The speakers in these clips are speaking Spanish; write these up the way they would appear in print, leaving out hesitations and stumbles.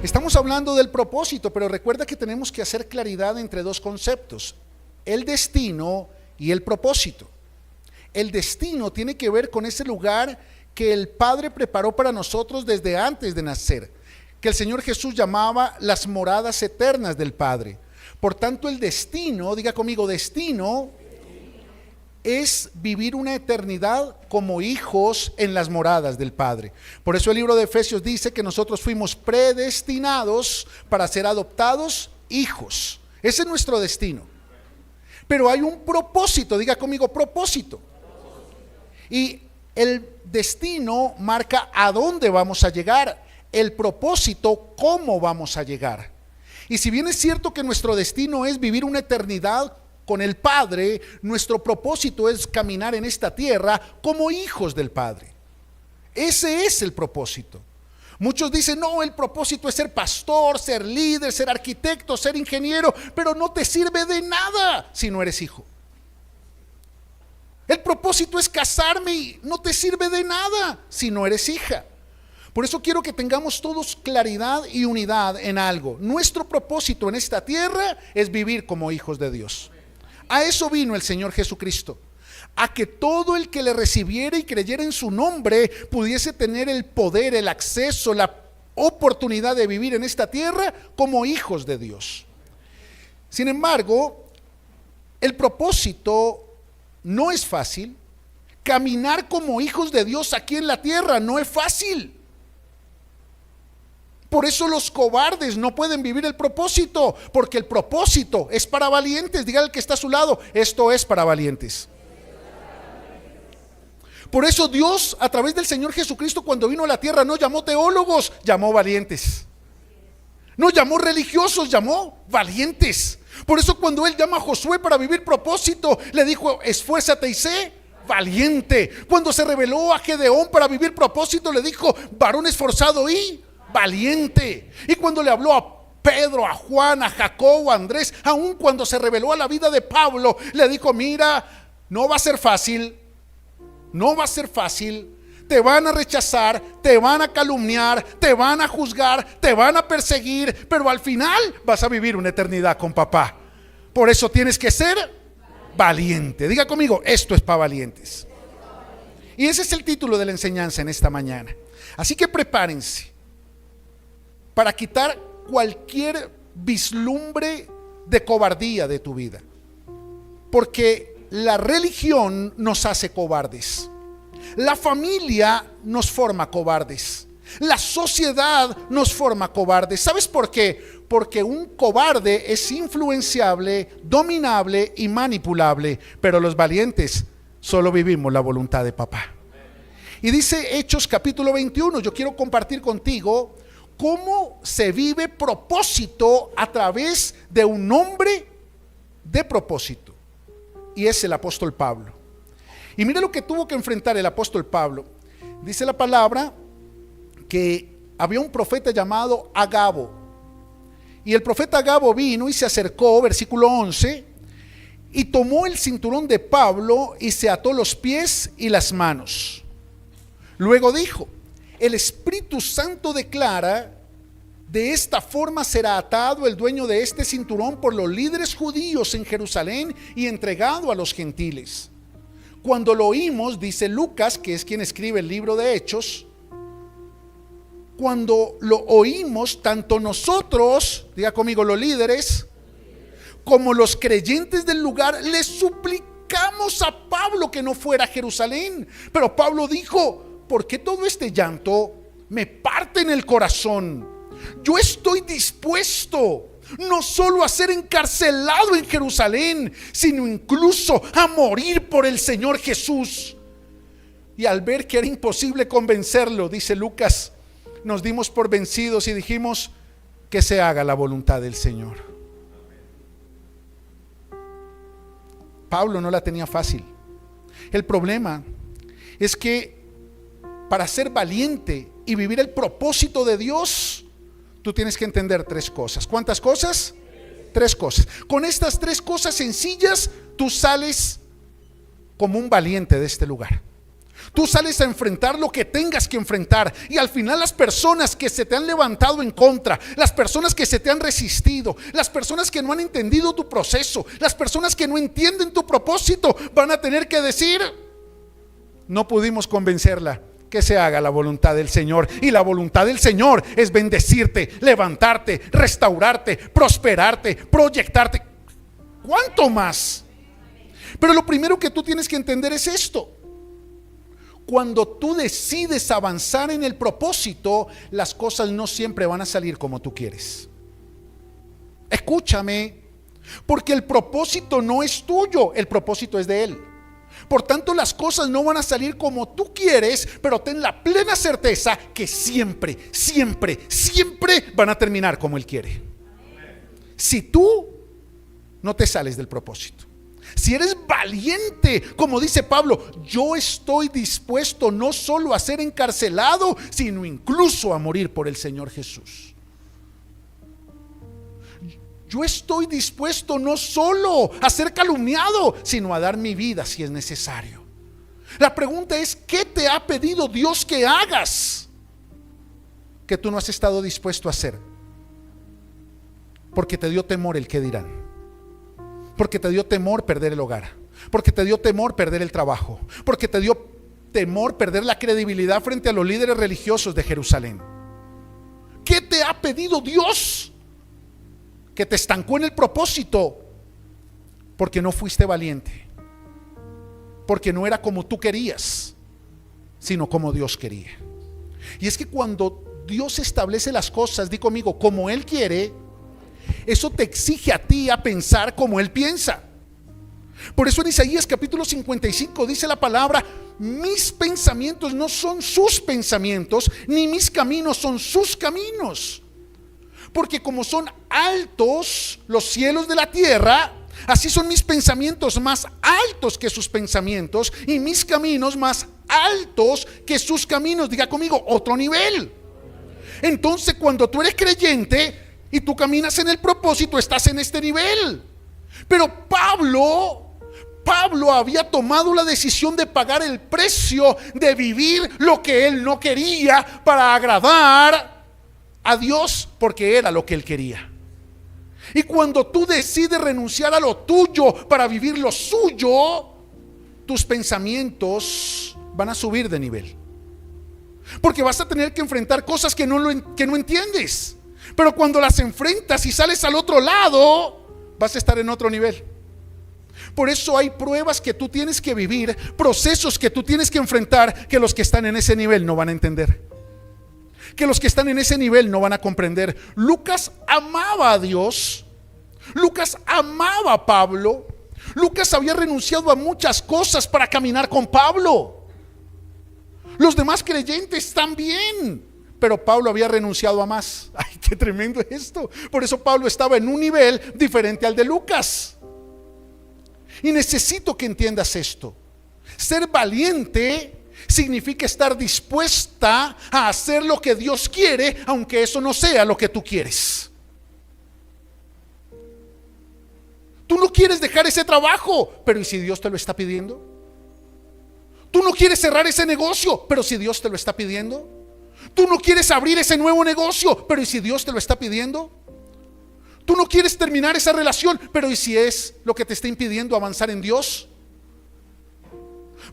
Estamos hablando del propósito, pero recuerda que tenemos que hacer claridad entre dos conceptos: el destino y el propósito. El destino tiene que ver con ese lugar que el Padre preparó para nosotros desde antes de nacer, que el Señor Jesús llamaba las moradas eternas del Padre. Por tanto, el destino, diga conmigo, destino es vivir una eternidad como hijos en las moradas del Padre. Por eso el libro de Efesios dice que nosotros fuimos predestinados para ser adoptados hijos. Ese es nuestro destino. Pero hay un propósito, diga conmigo, propósito. Y el destino marca a dónde vamos a llegar, el propósito, cómo vamos a llegar. Y si bien es cierto que nuestro destino es vivir una eternidad con el Padre, nuestro propósito es caminar en esta tierra como hijos del Padre. Ese es el propósito. Muchos dicen, no, el propósito es ser pastor, ser líder, ser arquitecto, ser ingeniero, pero no te sirve de nada si no eres hijo. El propósito es casarme y no te sirve de nada si no eres hija. Por eso quiero que tengamos todos claridad y unidad en algo. Nuestro propósito en esta tierra es vivir como hijos de Dios. A eso vino el Señor Jesucristo, a que todo el que le recibiera y creyera en su nombre pudiese tener el poder, el acceso, la oportunidad de vivir en esta tierra como hijos de Dios. Sin embargo, el propósito no es fácil. Caminar como hijos de Dios aquí en la tierra no es fácil. Por eso los cobardes no pueden vivir el propósito, porque el propósito es para valientes. Dígale al que está a su lado, esto es para valientes. Por eso Dios, a través del Señor Jesucristo, cuando vino a la tierra, no llamó teólogos, llamó valientes. No llamó religiosos, llamó valientes. Por eso cuando Él llama a Josué para vivir propósito, le dijo, esfuérzate y sé valiente. Cuando se reveló a Gedeón para vivir propósito, le dijo, varón esforzado y valiente. Y cuando le habló a Pedro, a Juan, a Jacobo, a Andrés, aun cuando se reveló a la vida de Pablo, le dijo, mira, no va a ser fácil, no va a ser fácil. Te van a rechazar, te van a calumniar, te van a juzgar, te van a perseguir, pero al final vas a vivir una eternidad con papá. Por eso tienes que ser valiente. Diga conmigo, esto es para valientes. Y ese es el título de la enseñanza en esta mañana. Así que prepárense para quitar cualquier vislumbre de cobardía de tu vida, porque la religión nos hace cobardes. La familia nos forma cobardes. La sociedad nos forma cobardes. ¿Sabes por qué? Porque un cobarde es influenciable, dominable y manipulable, pero los valientes solo vivimos la voluntad de papá. Y dice Hechos capítulo 21, yo quiero compartir contigo cómo se vive propósito a través de un hombre de propósito, y es el apóstol Pablo. Y mira lo que tuvo que enfrentar el apóstol Pablo. Dice la palabra que había un profeta llamado Agabo, y el profeta Agabo vino y se acercó, versículo 11, y tomó el cinturón de Pablo y se ató los pies y las manos. Luego dijo, el Espíritu Santo declara, de esta forma será atado el dueño de este cinturón por los líderes judíos en Jerusalén y entregado a los gentiles. Cuando lo oímos, dice Lucas, que es quien escribe el libro de Hechos, cuando lo oímos, tanto nosotros, diga conmigo, los líderes, como los creyentes del lugar, le suplicamos a Pablo que no fuera a Jerusalén. Pero Pablo dijo, ¿por qué todo este llanto me parte en el corazón? Yo estoy dispuesto no solo a ser encarcelado en Jerusalén, sino incluso a morir por el Señor Jesús. Y al ver que era imposible convencerlo, dice Lucas, nos dimos por vencidos y dijimos, que se haga la voluntad del Señor. Pablo no la tenía fácil. El problema es que para ser valiente y vivir el propósito de Dios, tú tienes que entender tres cosas. ¿Cuántas cosas? Tres cosas. Con estas tres cosas sencillas, tú sales como un valiente de este lugar. Tú sales a enfrentar lo que tengas que enfrentar, y al final las personas que se te han levantado en contra, las personas que se te han resistido, las personas que no han entendido tu proceso, las personas que no entienden tu propósito, van a tener que decir: no pudimos convencerla. Que se haga la voluntad del Señor. Y la voluntad del Señor es bendecirte, levantarte, restaurarte, prosperarte, proyectarte. ¿Cuánto más? Pero lo primero que tú tienes que entender es esto: cuando tú decides avanzar en el propósito, las cosas no siempre van a salir como tú quieres. Escúchame, porque el propósito no es tuyo, el propósito es de Él. Por tanto, las cosas no van a salir como tú quieres, pero ten la plena certeza que siempre, siempre, siempre van a terminar como Él quiere. Si tú no te sales del propósito, si eres valiente, como dice Pablo: yo estoy dispuesto no solo a ser encarcelado, sino incluso a morir por el Señor Jesús. Yo estoy dispuesto no solo a ser calumniado, sino a dar mi vida si es necesario. La pregunta es: ¿qué te ha pedido Dios que hagas que tú no has estado dispuesto a hacer? Porque te dio temor el qué dirán, porque te dio temor perder el hogar, porque te dio temor perder el trabajo, porque te dio temor perder la credibilidad frente a los líderes religiosos de Jerusalén. ¿Qué te ha pedido Dios que te estancó en el propósito? Porque no fuiste valiente, porque no era como tú querías, sino como Dios quería. Y es que cuando Dios establece las cosas, di conmigo, como Él quiere, eso te exige a ti a pensar como Él piensa. Por eso en Isaías capítulo 55 dice la palabra: mis pensamientos no son sus pensamientos, ni mis caminos son sus caminos. Porque como son altos los cielos de la tierra, así son mis pensamientos más altos que sus pensamientos, y mis caminos más altos que sus caminos. Diga conmigo, otro nivel. Entonces, cuando tú eres creyente y tú caminas en el propósito, estás en este nivel. Pero Pablo había tomado la decisión de pagar el precio de vivir lo que él no quería para agradar a Dios, porque era lo que él quería. Y cuando tú decides renunciar a lo tuyo para vivir lo suyo, tus pensamientos van a subir de nivel, porque vas a tener que enfrentar cosas que no entiendes. Pero cuando las enfrentas y sales al otro lado, vas a estar en otro nivel. Por eso hay pruebas que tú tienes que vivir, procesos que tú tienes que enfrentar, que los que están en ese nivel no van a entender, que los que están en ese nivel no van a comprender. Lucas amaba a Dios, Lucas amaba a Pablo, Lucas había renunciado a muchas cosas para caminar con Pablo. Los demás creyentes también, pero Pablo había renunciado a más. Ay, qué tremendo esto. Por eso Pablo estaba en un nivel diferente al de Lucas. Y necesito que entiendas esto: ser valiente significa estar dispuesta a hacer lo que Dios quiere, aunque eso no sea lo que tú quieres. Tú no quieres dejar ese trabajo, pero ¿y si Dios te lo está pidiendo? Tú no quieres cerrar ese negocio, pero si Dios te lo está pidiendo. Tú no quieres abrir ese nuevo negocio, pero ¿y si Dios te lo está pidiendo? Tú no quieres terminar esa relación, pero ¿y si es lo que te está impidiendo avanzar en Dios?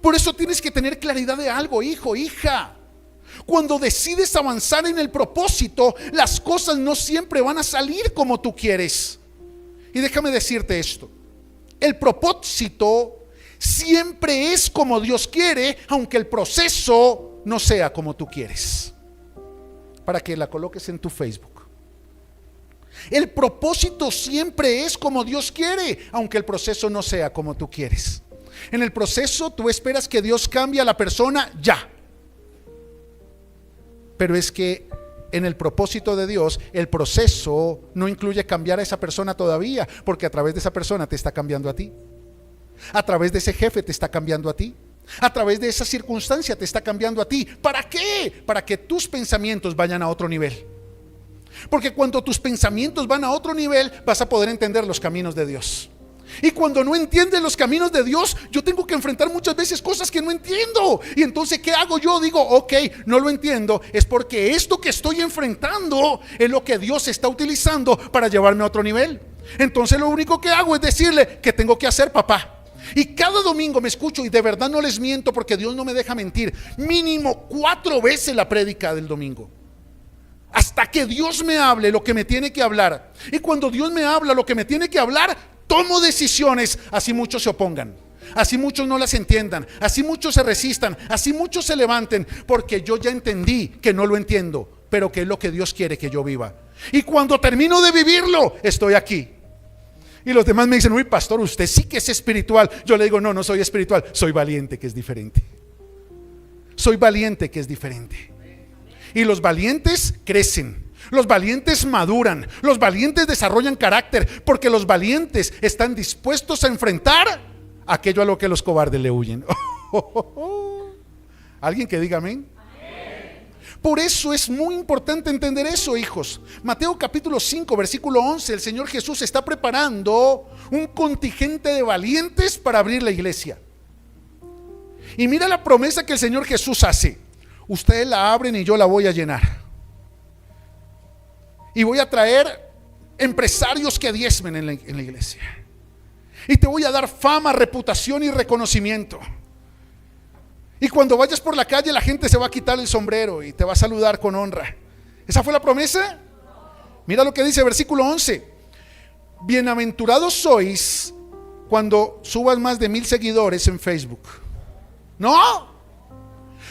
Por eso tienes que tener claridad de algo, hijo, hija. Cuando decides avanzar en el propósito, las cosas no siempre van a salir como tú quieres. Y déjame decirte esto: el propósito siempre es como Dios quiere, aunque el proceso no sea como tú quieres. Para que la coloques en tu Facebook. El propósito siempre es como Dios quiere, aunque el proceso no sea como tú quieres. En el proceso tú esperas que Dios cambie a la persona ya. Pero es que en el propósito de Dios, el proceso no incluye cambiar a esa persona todavía, porque a través de esa persona te está cambiando a ti. A través de ese jefe te está cambiando a ti. A través de esa circunstancia te está cambiando a ti. ¿Para qué? Para que tus pensamientos vayan a otro nivel. Porque cuando tus pensamientos van a otro nivel, vas a poder entender los caminos de Dios. Y cuando no entiendes los caminos de Dios, yo tengo que enfrentar muchas veces cosas que no entiendo. Y entonces, ¿qué hago yo? Digo, ok, no lo entiendo. Es porque esto que estoy enfrentando es lo que Dios está utilizando para llevarme a otro nivel. Entonces lo único que hago es decirle, ¿qué tengo que hacer, papá? Y cada domingo me escucho, y de verdad no les miento porque Dios no me deja mentir, mínimo 4 veces la prédica del domingo. Hasta que Dios me hable lo que me tiene que hablar. Y cuando Dios me habla lo que me tiene que hablar, tomo decisiones, así muchos se opongan, así muchos no las entiendan, así muchos se resistan, así muchos se levanten, porque yo ya entendí que no lo entiendo, pero que es lo que Dios quiere que yo viva. Y cuando termino de vivirlo, estoy aquí. Y los demás me dicen, uy, pastor, usted sí que es espiritual. Yo le digo, no, no soy espiritual, soy valiente, que es diferente. Soy valiente, que es diferente. Y los valientes crecen, los valientes maduran, los valientes desarrollan carácter, porque los valientes están dispuestos a enfrentar aquello a lo que los cobardes le huyen. ¿Alguien que diga amén? Por eso es muy importante entender eso, hijos. Mateo capítulo 5, versículo 11, el Señor Jesús está preparando un contingente de valientes para abrir la iglesia. Y mira la promesa que el Señor Jesús hace: ustedes la abren y yo la voy a llenar. Y voy a traer empresarios que diezmen en la iglesia. Y te voy a dar fama, reputación y reconocimiento. Y cuando vayas por la calle, la gente se va a quitar el sombrero y te va a saludar con honra. ¿Esa fue la promesa? Mira lo que dice versículo 11: bienaventurados sois cuando subas más de 1000 seguidores en Facebook. No.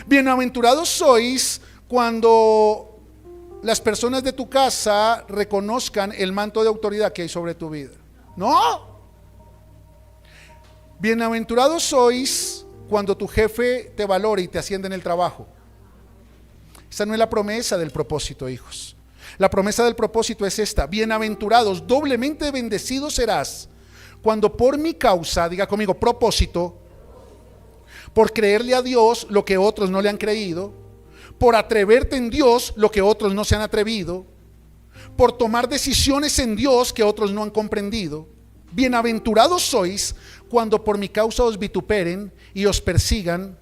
Bienaventurados sois cuando las personas de tu casa reconozcan el manto de autoridad que hay sobre tu vida. No. Bienaventurados sois cuando tu jefe te valore y te asciende en el trabajo. Esa no es la promesa del propósito, hijos. La promesa del propósito es esta: bienaventurados, doblemente bendecidos serás cuando por mi causa, diga conmigo, propósito, por creerle a Dios lo que otros no le han creído, por atreverte en Dios lo que otros no se han atrevido, por tomar decisiones en Dios que otros no han comprendido. Bienaventurados sois cuando por mi causa os vituperen y os persigan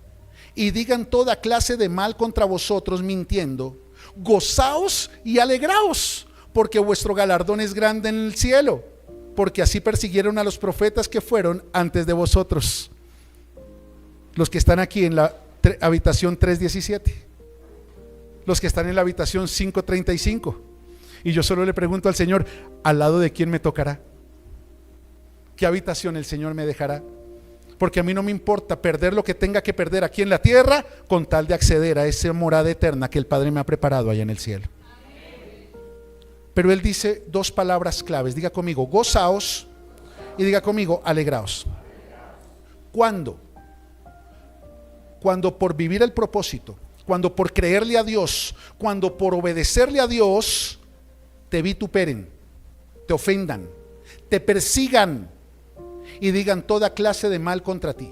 y digan toda clase de mal contra vosotros mintiendo. Gozaos y alegraos, porque vuestro galardón es grande en el cielo, porque así persiguieron a los profetas que fueron antes de vosotros. Los que están aquí en la habitación 317, los que están en la habitación 535. Y yo solo le pregunto al Señor, ¿al lado de quién me tocará? ¿Qué habitación el Señor me dejará? Porque a mí no me importa perder lo que tenga que perder aquí en la tierra, con tal de acceder a esa morada eterna que el Padre me ha preparado allá en el cielo. Pero Él dice 2 palabras claves. Diga conmigo, gozaos, y diga conmigo, alegraos. ¿Cuándo? Cuando por vivir el propósito, cuando por creerle a Dios, cuando por obedecerle a Dios, te vituperen, te ofendan, te persigan y digan toda clase de mal contra ti.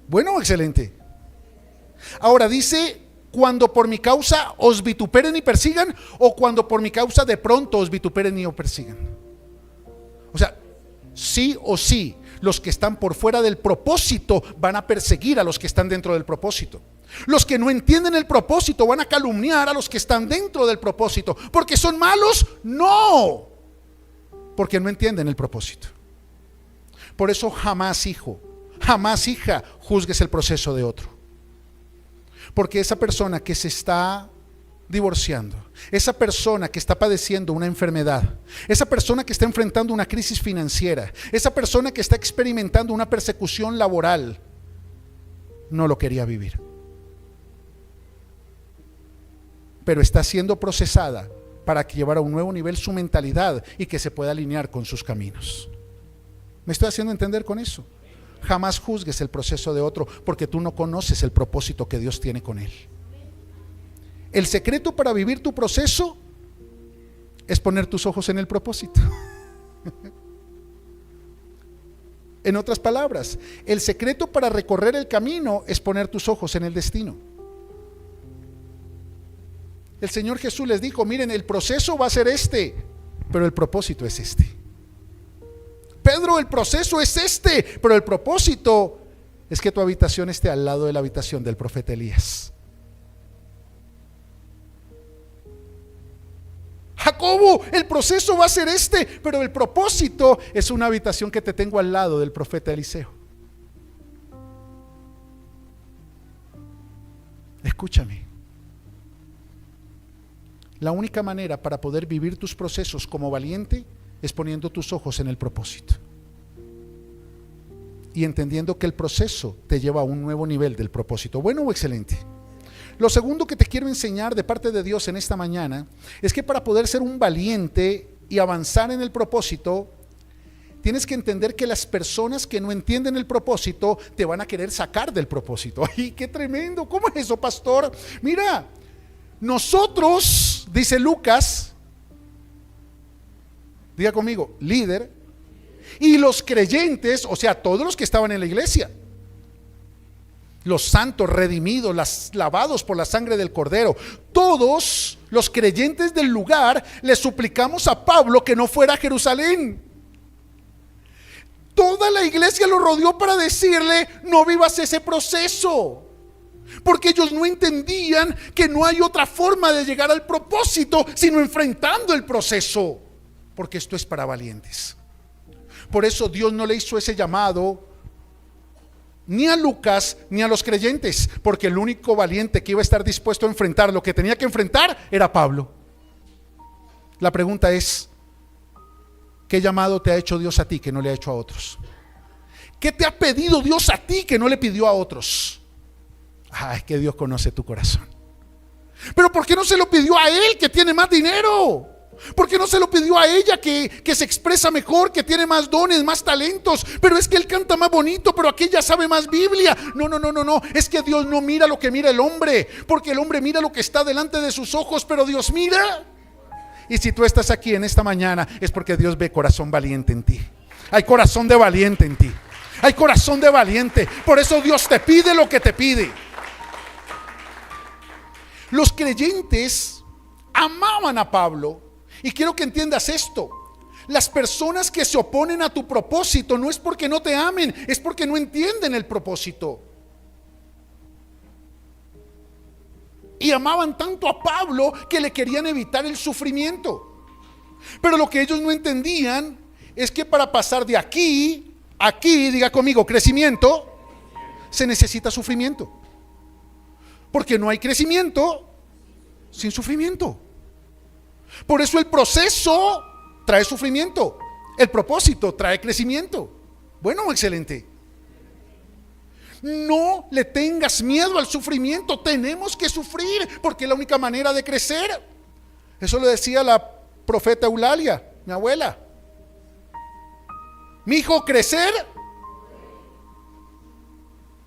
Bueno, excelente. Ahora dice, cuando por mi causa os vituperen y persigan, o cuando por mi causa de pronto os vituperen y os persigan. O sea, sí o sí, los que están por fuera del propósito van a perseguir a los que están dentro del propósito. Los que no entienden el propósito van a calumniar a los que están dentro del propósito. ¿Porque son malos? No, porque no entienden el propósito. Por eso jamás, hijo, jamás, hija, juzgues el proceso de otro. Porque esa persona que se está divorciando, esa persona que está padeciendo una enfermedad, esa persona que está enfrentando una crisis financiera, esa persona que está experimentando una persecución laboral, no lo quería vivir, pero está siendo procesada para llevar a un nuevo nivel su mentalidad y que se pueda alinear con sus caminos. ¿Me estoy haciendo entender con eso? Jamás juzgues el proceso de otro, porque tú no conoces el propósito que Dios tiene con él. El secreto para vivir tu proceso es poner tus ojos en el propósito. En otras palabras, el secreto para recorrer el camino es poner tus ojos en el destino. El Señor Jesús les dijo, miren, el proceso va a ser este, pero el propósito es este. Pedro, el proceso es este, pero el propósito es que tu habitación esté al lado de la habitación del profeta Elías. Jacobo, el proceso va a ser este, pero el propósito es una habitación que te tengo al lado del profeta Eliseo. Escúchame. La única manera para poder vivir tus procesos como valiente es poniendo tus ojos en el propósito y entendiendo que el proceso te lleva a un nuevo nivel del propósito. Bueno o excelente. Lo segundo que te quiero enseñar de parte de Dios en esta mañana es que para poder ser un valiente y avanzar en el propósito, tienes que entender que las personas que no entienden el propósito te van a querer sacar del propósito. ¡Ay, qué tremendo! ¿Cómo es eso, pastor? Mira, nosotros, dice Lucas, diga conmigo, líder, y los creyentes, o sea, todos los que estaban en la iglesia, los santos redimidos, lavados por la sangre del Cordero, todos los creyentes del lugar le suplicamos a Pablo que no fuera a Jerusalén. Toda la iglesia lo rodeó para decirle, no vivas ese proceso, porque ellos no entendían que no hay otra forma de llegar al propósito sino enfrentando el proceso, porque esto es para valientes. Por eso Dios no le hizo ese llamado ni a Lucas ni a los creyentes, porque el único valiente que iba a estar dispuesto a enfrentar lo que tenía que enfrentar era Pablo. La pregunta es, ¿qué llamado te ha hecho Dios a ti que no le ha hecho a otros? ¿Qué te ha pedido Dios a ti que no le pidió a otros? Es que Dios conoce tu corazón. Pero ¿por qué no se lo pidió a él que tiene más dinero? ¿Por qué no se lo pidió a ella que se expresa mejor, que tiene más dones, más talentos? Pero es que él canta más bonito, pero aquella sabe más Biblia. No, es que Dios no mira lo que mira el hombre, porque el hombre mira lo que está delante de sus ojos, pero Dios mira. Y si tú estás aquí en esta mañana es porque Dios ve corazón valiente en ti. Hay corazón de valiente en ti. Hay corazón de valiente. Por eso Dios te pide lo que te pide. Los creyentes amaban a Pablo. Y quiero que entiendas esto. Las personas que se oponen a tu propósito no es porque no te amen, es porque no entienden el propósito. Y amaban tanto a Pablo que le querían evitar el sufrimiento. Pero lo que ellos no entendían es que para pasar de aquí, diga conmigo, crecimiento, se necesita sufrimiento. Porque no hay crecimiento sin sufrimiento. Por eso el proceso trae sufrimiento, el propósito trae crecimiento. Bueno, excelente. No le tengas miedo al sufrimiento. Tenemos que sufrir porque es la única manera de crecer. Eso lo decía la profeta Eulalia, mi abuela. Mi hijo, crecer.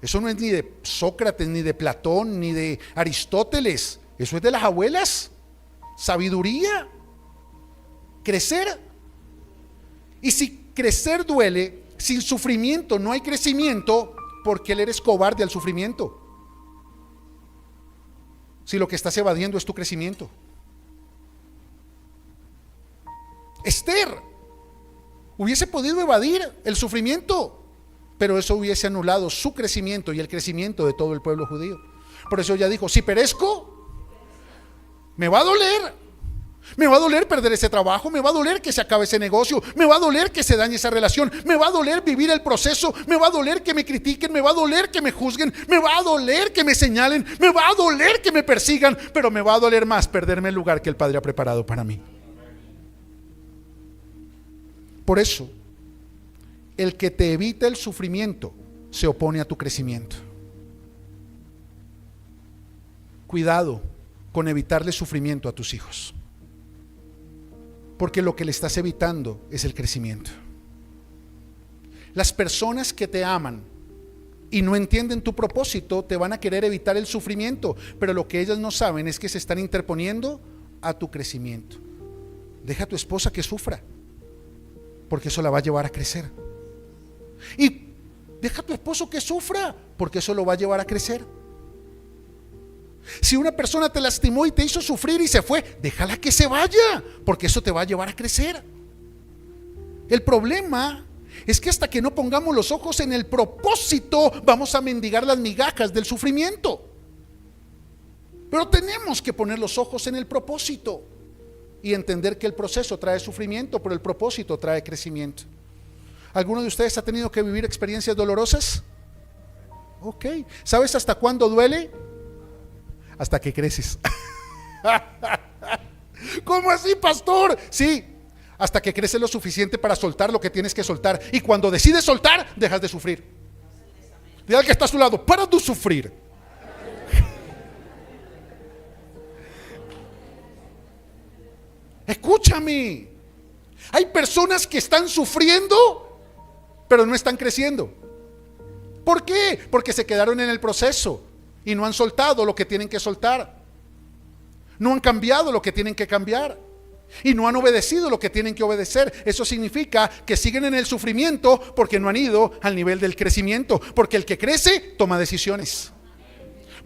Eso no es ni de Sócrates, ni de Platón, ni de Aristóteles. Eso es de las abuelas. Sabiduría. Crecer. Y si crecer duele, sin sufrimiento no hay crecimiento, ¿por qué le eres cobarde al sufrimiento? Si lo que estás evadiendo es tu crecimiento. Esther hubiese podido evadir el sufrimiento, pero eso hubiese anulado su crecimiento y el crecimiento de todo el pueblo judío. Por eso ella dijo, si perezco, me va a doler. Me va a doler perder ese trabajo, me va a doler que se acabe ese negocio, me va a doler que se dañe esa relación, me va a doler vivir el proceso, me va a doler que me critiquen, me va a doler que me juzguen, me va a doler que me señalen, me va a doler que me persigan, pero me va a doler más perderme el lugar que el Padre ha preparado para mí. Por eso, el que te evita el sufrimiento se opone a tu crecimiento. Cuidado con evitarle sufrimiento a tus hijos, porque lo que le estás evitando es el crecimiento. Las personas que te aman y no entienden tu propósito te van a querer evitar el sufrimiento, pero lo que ellas no saben es que se están interponiendo a tu crecimiento. Deja a tu esposa que sufra, porque eso la va a llevar a crecer. Y deja a tu esposo que sufra, porque eso lo va a llevar a crecer. Si una persona te lastimó y te hizo sufrir y se fue, déjala que se vaya, porque eso te va a llevar a crecer. El problema es que hasta que no pongamos los ojos en el propósito, vamos a mendigar las migajas del sufrimiento. Pero tenemos que poner los ojos en el propósito y entender que el proceso trae sufrimiento, pero el propósito trae crecimiento. ¿Alguno de ustedes ha tenido que vivir experiencias dolorosas? Ok. ¿Sabes hasta cuándo duele? Hasta que creces. ¿Cómo así, pastor? Sí, hasta que creces lo suficiente para soltar lo que tienes que soltar. Y cuando decides soltar, dejas de sufrir. Dile al que está a su lado, para de sufrir. Escúchame. Hay personas que están sufriendo, pero no están creciendo. ¿Por qué? Porque se quedaron en el proceso y no han soltado lo que tienen que soltar. No han cambiado lo que tienen que cambiar. Y no han obedecido lo que tienen que obedecer. Eso significa que siguen en el sufrimiento porque no han ido al nivel del crecimiento. Porque el que crece toma decisiones.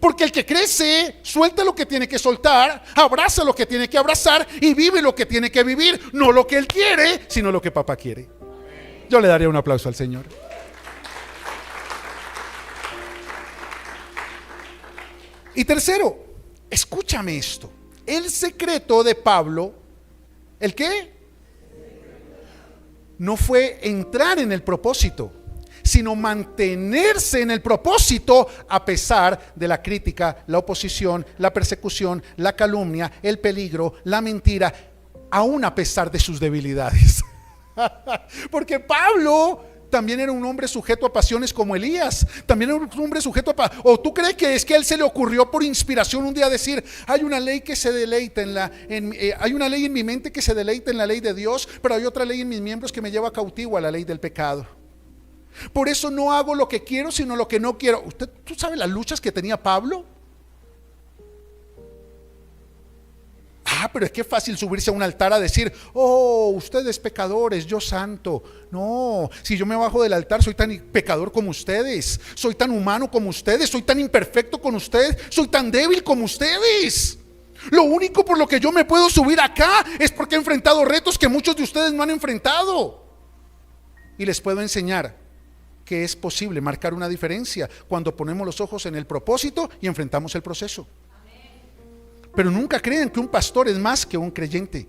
Porque el que crece suelta lo que tiene que soltar, abraza lo que tiene que abrazar y vive lo que tiene que vivir. No lo que él quiere, sino lo que papá quiere. Yo le daría un aplauso al Señor. Y tercero, escúchame esto. El secreto de Pablo, ¿el qué? No fue entrar en el propósito, sino mantenerse en el propósito a pesar de la crítica, la oposición, la persecución, la calumnia, el peligro, la mentira, aún a pesar de sus debilidades. Porque Pablo también era un hombre sujeto a pasiones como Elías. También era un hombre sujeto a ¿O tú crees que es que a él se le ocurrió por inspiración un día decir, hay una ley que se deleita hay una ley en mi mente que se deleita en la ley de Dios, pero hay otra ley en mis miembros que me lleva cautivo a la ley del pecado? Por eso no hago lo que quiero, sino lo que no quiero. ¿Tú sabes las luchas que tenía Pablo? Pero es que es fácil subirse a un altar a decir, oh, ustedes pecadores, yo santo. No, si yo me bajo del altar soy tan pecador como ustedes, soy tan humano como ustedes, soy tan imperfecto como ustedes, soy tan débil como ustedes. Lo único por lo que yo me puedo subir acá es porque he enfrentado retos que muchos de ustedes no han enfrentado. Y les puedo enseñar que es posible marcar una diferencia cuando ponemos los ojos en el propósito y enfrentamos el proceso. Pero nunca crean que un pastor es más que un creyente,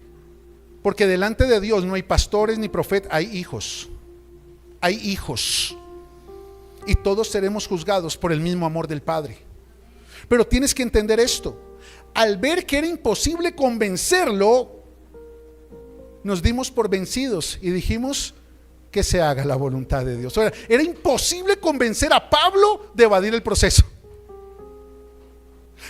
porque delante de Dios no hay pastores ni profetas, hay hijos. Hay hijos. Y todos seremos juzgados por el mismo amor del Padre. Pero tienes que entender esto. Al ver que era imposible convencerlo, nos dimos por vencidos y dijimos que se haga la voluntad de Dios. Era imposible convencer a Pablo de evadir el proceso.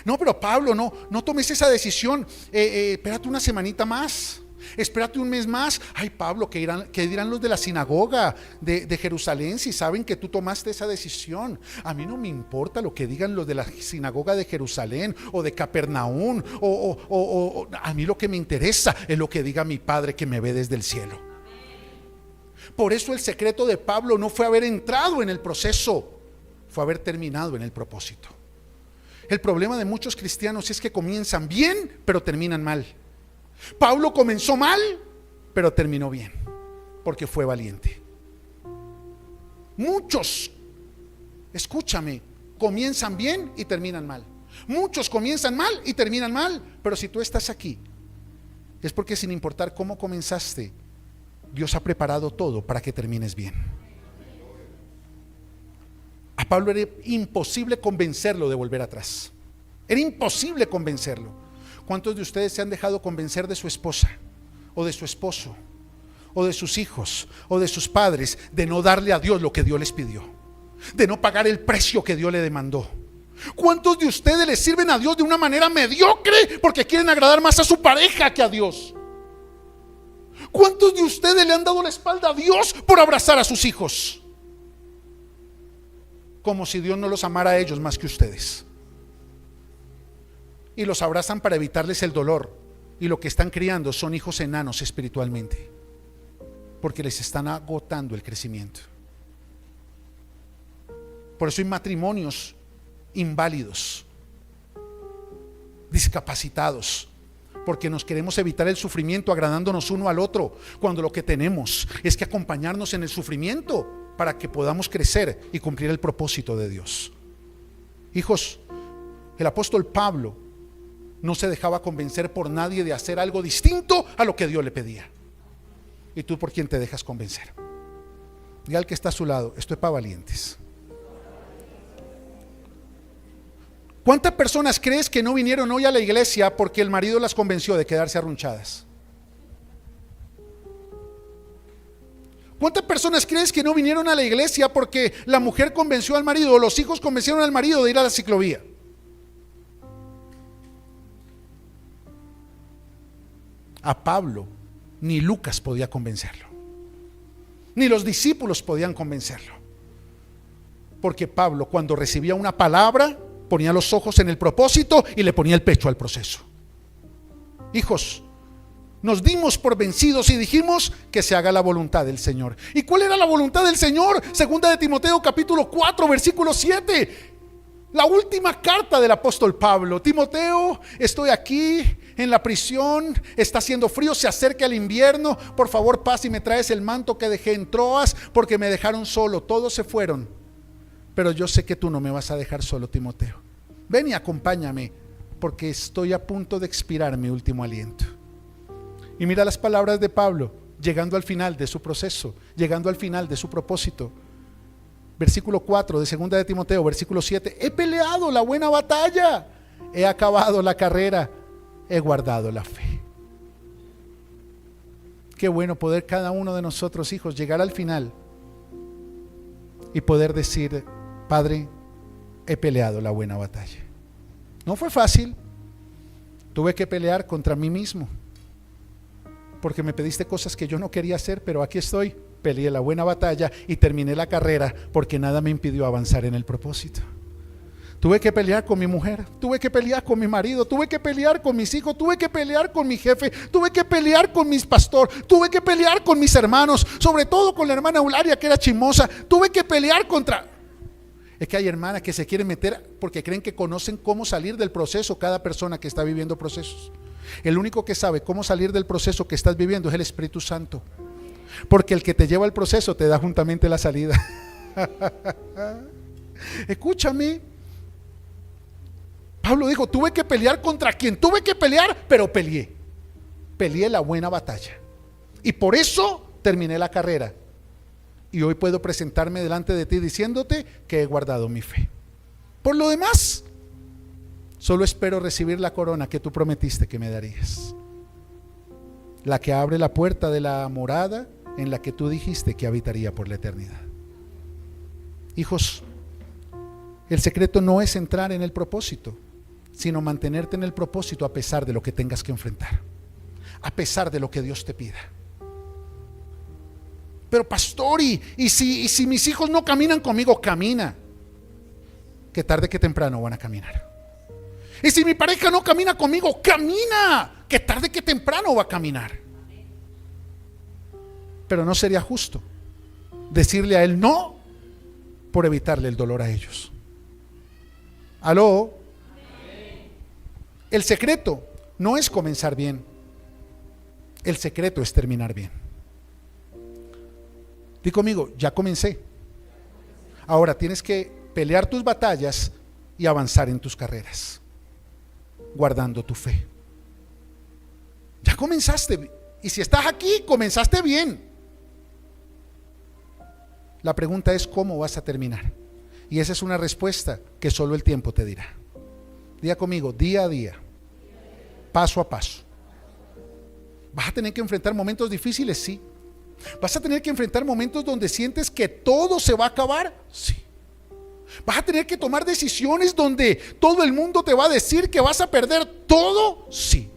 No, pero Pablo, no tomes esa decisión. Espérate una semanita más. Espérate un mes más. Ay, Pablo, ¿qué dirán los de la sinagoga de Jerusalén si saben que tú tomaste esa decisión? A mí no me importa lo que digan los de la sinagoga de Jerusalén o de Capernaum. A mí lo que me interesa es lo que diga mi Padre que me ve desde el cielo. Por eso el secreto de Pablo no fue haber entrado en el proceso, fue haber terminado en el propósito. El problema de muchos cristianos es que comienzan bien, pero terminan mal. Pablo comenzó mal, pero terminó bien, porque fue valiente. Muchos, escúchame, comienzan bien y terminan mal. Muchos comienzan mal y terminan mal, pero si tú estás aquí, es porque sin importar cómo comenzaste, Dios ha preparado todo para que termines bien. A Pablo era imposible convencerlo de volver atrás. Era imposible convencerlo. ¿Cuántos de ustedes se han dejado convencer de su esposa o de su esposo o de sus hijos o de sus padres de no darle a Dios lo que Dios les pidió, de no pagar el precio que Dios le demandó? ¿Cuántos de ustedes le sirven a Dios de una manera mediocre porque quieren agradar más a su pareja que a Dios? ¿Cuántos de ustedes le han dado la espalda a Dios por abrazar a sus hijos? Como si Dios no los amara a ellos más que ustedes. Y los abrazan para evitarles el dolor. Y lo que están criando son hijos enanos espiritualmente, porque les están agotando el crecimiento. Por eso hay matrimonios inválidos. discapacitados, porque nos queremos evitar el sufrimiento agradándonos uno al otro, cuando lo que tenemos es que acompañarnos en el sufrimiento para que podamos crecer y cumplir el propósito de Dios. Hijos, el apóstol Pablo no se dejaba convencer por nadie de hacer algo distinto a lo que Dios le pedía. ¿Y tú por quién te dejas convencer? Diga al que está a su lado: esto es para valientes. ¿Cuántas personas crees que no vinieron hoy a la iglesia porque el marido las convenció de quedarse arrunchadas? ¿Cuántas personas crees que no vinieron a la iglesia porque la mujer convenció al marido o los hijos convencieron al marido de ir a la ciclovía? A Pablo ni Lucas podía convencerlo, ni los discípulos podían convencerlo, porque Pablo, cuando recibía una palabra, ponía los ojos en el propósito y le ponía el pecho al proceso. Hijos, nos dimos por vencidos y dijimos que se haga la voluntad del Señor. ¿Y cuál era la voluntad del Señor? Segunda de Timoteo capítulo 4 versículo 7, la última carta del apóstol Pablo. Timoteo, estoy aquí en la prisión, está haciendo frío, se acerca el invierno, por favor pasa y me traes el manto que dejé en Troas, porque me dejaron solo, todos se fueron, pero yo sé que tú no me vas a dejar solo, Timoteo. Ven y acompáñame, porque estoy a punto de expirar mi último aliento. Y mira las palabras de Pablo, llegando al final de su proceso, llegando al final de su propósito. Versículo 4 de segunda de Timoteo, versículo 7, he peleado la buena batalla, he acabado la carrera, he guardado la fe. Qué bueno poder cada uno de nosotros, hijos, llegar al final y poder decir: Padre, he peleado la buena batalla. No fue fácil, tuve que pelear contra mí mismo, porque me pediste cosas que yo no quería hacer, pero aquí estoy, peleé la buena batalla y terminé la carrera, porque nada me impidió avanzar en el propósito. Tuve que pelear con mi mujer, tuve que pelear con mi marido, tuve que pelear con mis hijos, tuve que pelear con mi jefe, tuve que pelear con mis pastores, tuve que pelear con mis hermanos, sobre todo con la hermana Eulalia, que era chismosa. Tuve que pelear contra... Es que hay hermanas que se quieren meter porque creen que conocen cómo salir del proceso. Cada persona que está viviendo procesos, el único que sabe cómo salir del proceso que estás viviendo es el Espíritu Santo, porque el que te lleva al proceso te da juntamente la salida. Escúchame, Pablo dijo: tuve que pelear contra quien tuve que pelear, pero peleé la buena batalla, y por eso terminé la carrera, y hoy puedo presentarme delante de ti diciéndote que he guardado mi fe. Por lo demás, solo espero recibir la corona que tú prometiste que me darías, la que abre la puerta de la morada en la que tú dijiste que habitaría por la eternidad. Hijos, el secreto no es entrar en el propósito, sino mantenerte en el propósito a pesar de lo que tengas que enfrentar, a pesar de lo que Dios te pida. Pero pastor, y si mis hijos no caminan conmigo, camina, que tarde que temprano van a caminar. Y si mi pareja no camina conmigo, camina, que tarde que temprano va a caminar. Pero no sería justo decirle a él no por evitarle el dolor a ellos. ¿Aló? El secreto no es comenzar bien, el secreto es terminar bien. Di conmigo: ya comencé. Ahora tienes que pelear tus batallas y avanzar en tus carreras, guardando tu fe. Ya comenzaste, y si estás aquí, comenzaste bien. La pregunta es: ¿cómo vas a terminar? Y esa es una respuesta que solo el tiempo te dirá. Diga conmigo: día a día, paso a paso. ¿Vas a tener que enfrentar momentos difíciles? Sí. ¿Vas a tener que enfrentar momentos donde sientes que todo se va a acabar? Sí. ¿Vas a tener que tomar decisiones donde todo el mundo te va a decir que vas a perder todo? Sí.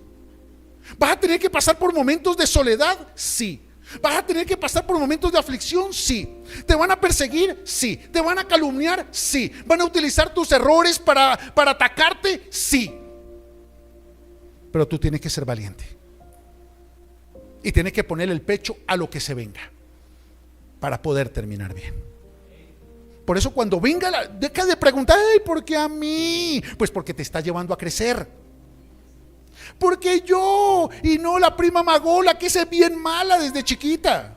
¿Vas a tener que pasar por momentos de soledad? Sí. ¿Vas a tener que pasar por momentos de aflicción? Sí. ¿Te van a perseguir? Sí. ¿Te van a calumniar? Sí. ¿Van a utilizar tus errores para atacarte? Sí. Pero tú tienes que ser valiente y tienes que poner el pecho a lo que se venga para poder terminar bien. Por eso cuando venga deja de preguntar: ay, ¿por qué a mí? Pues porque te está llevando a crecer. Porque yo, y no la prima Magola, que es bien mala desde chiquita.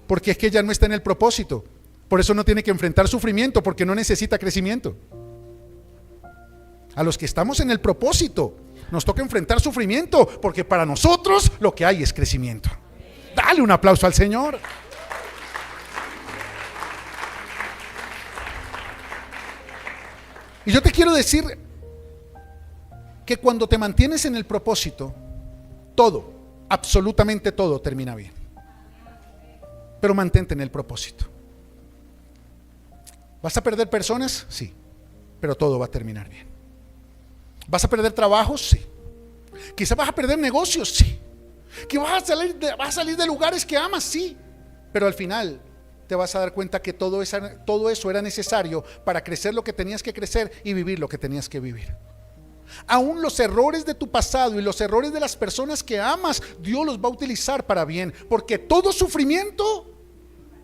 Porque es que ella no está en el propósito. Por eso no tiene que enfrentar sufrimiento, porque no necesita crecimiento. A los que estamos en el propósito nos toca enfrentar sufrimiento, porque para nosotros lo que hay es crecimiento. Dale un aplauso al Señor. Y yo te quiero decir que cuando te mantienes en el propósito, todo, absolutamente todo termina bien. Pero mantente en el propósito. ¿Vas a perder personas? Sí, pero todo va a terminar bien. ¿Vas a perder trabajos? Sí. Quizás vas a perder negocios, sí. Que vas a salir de lugares que amas, sí. Pero al final te vas a dar cuenta que todo eso era necesario para crecer lo que tenías que crecer y vivir lo que tenías que vivir. Aún los errores de tu pasado y los errores de las personas que amas, Dios los va a utilizar para bien, porque todo sufrimiento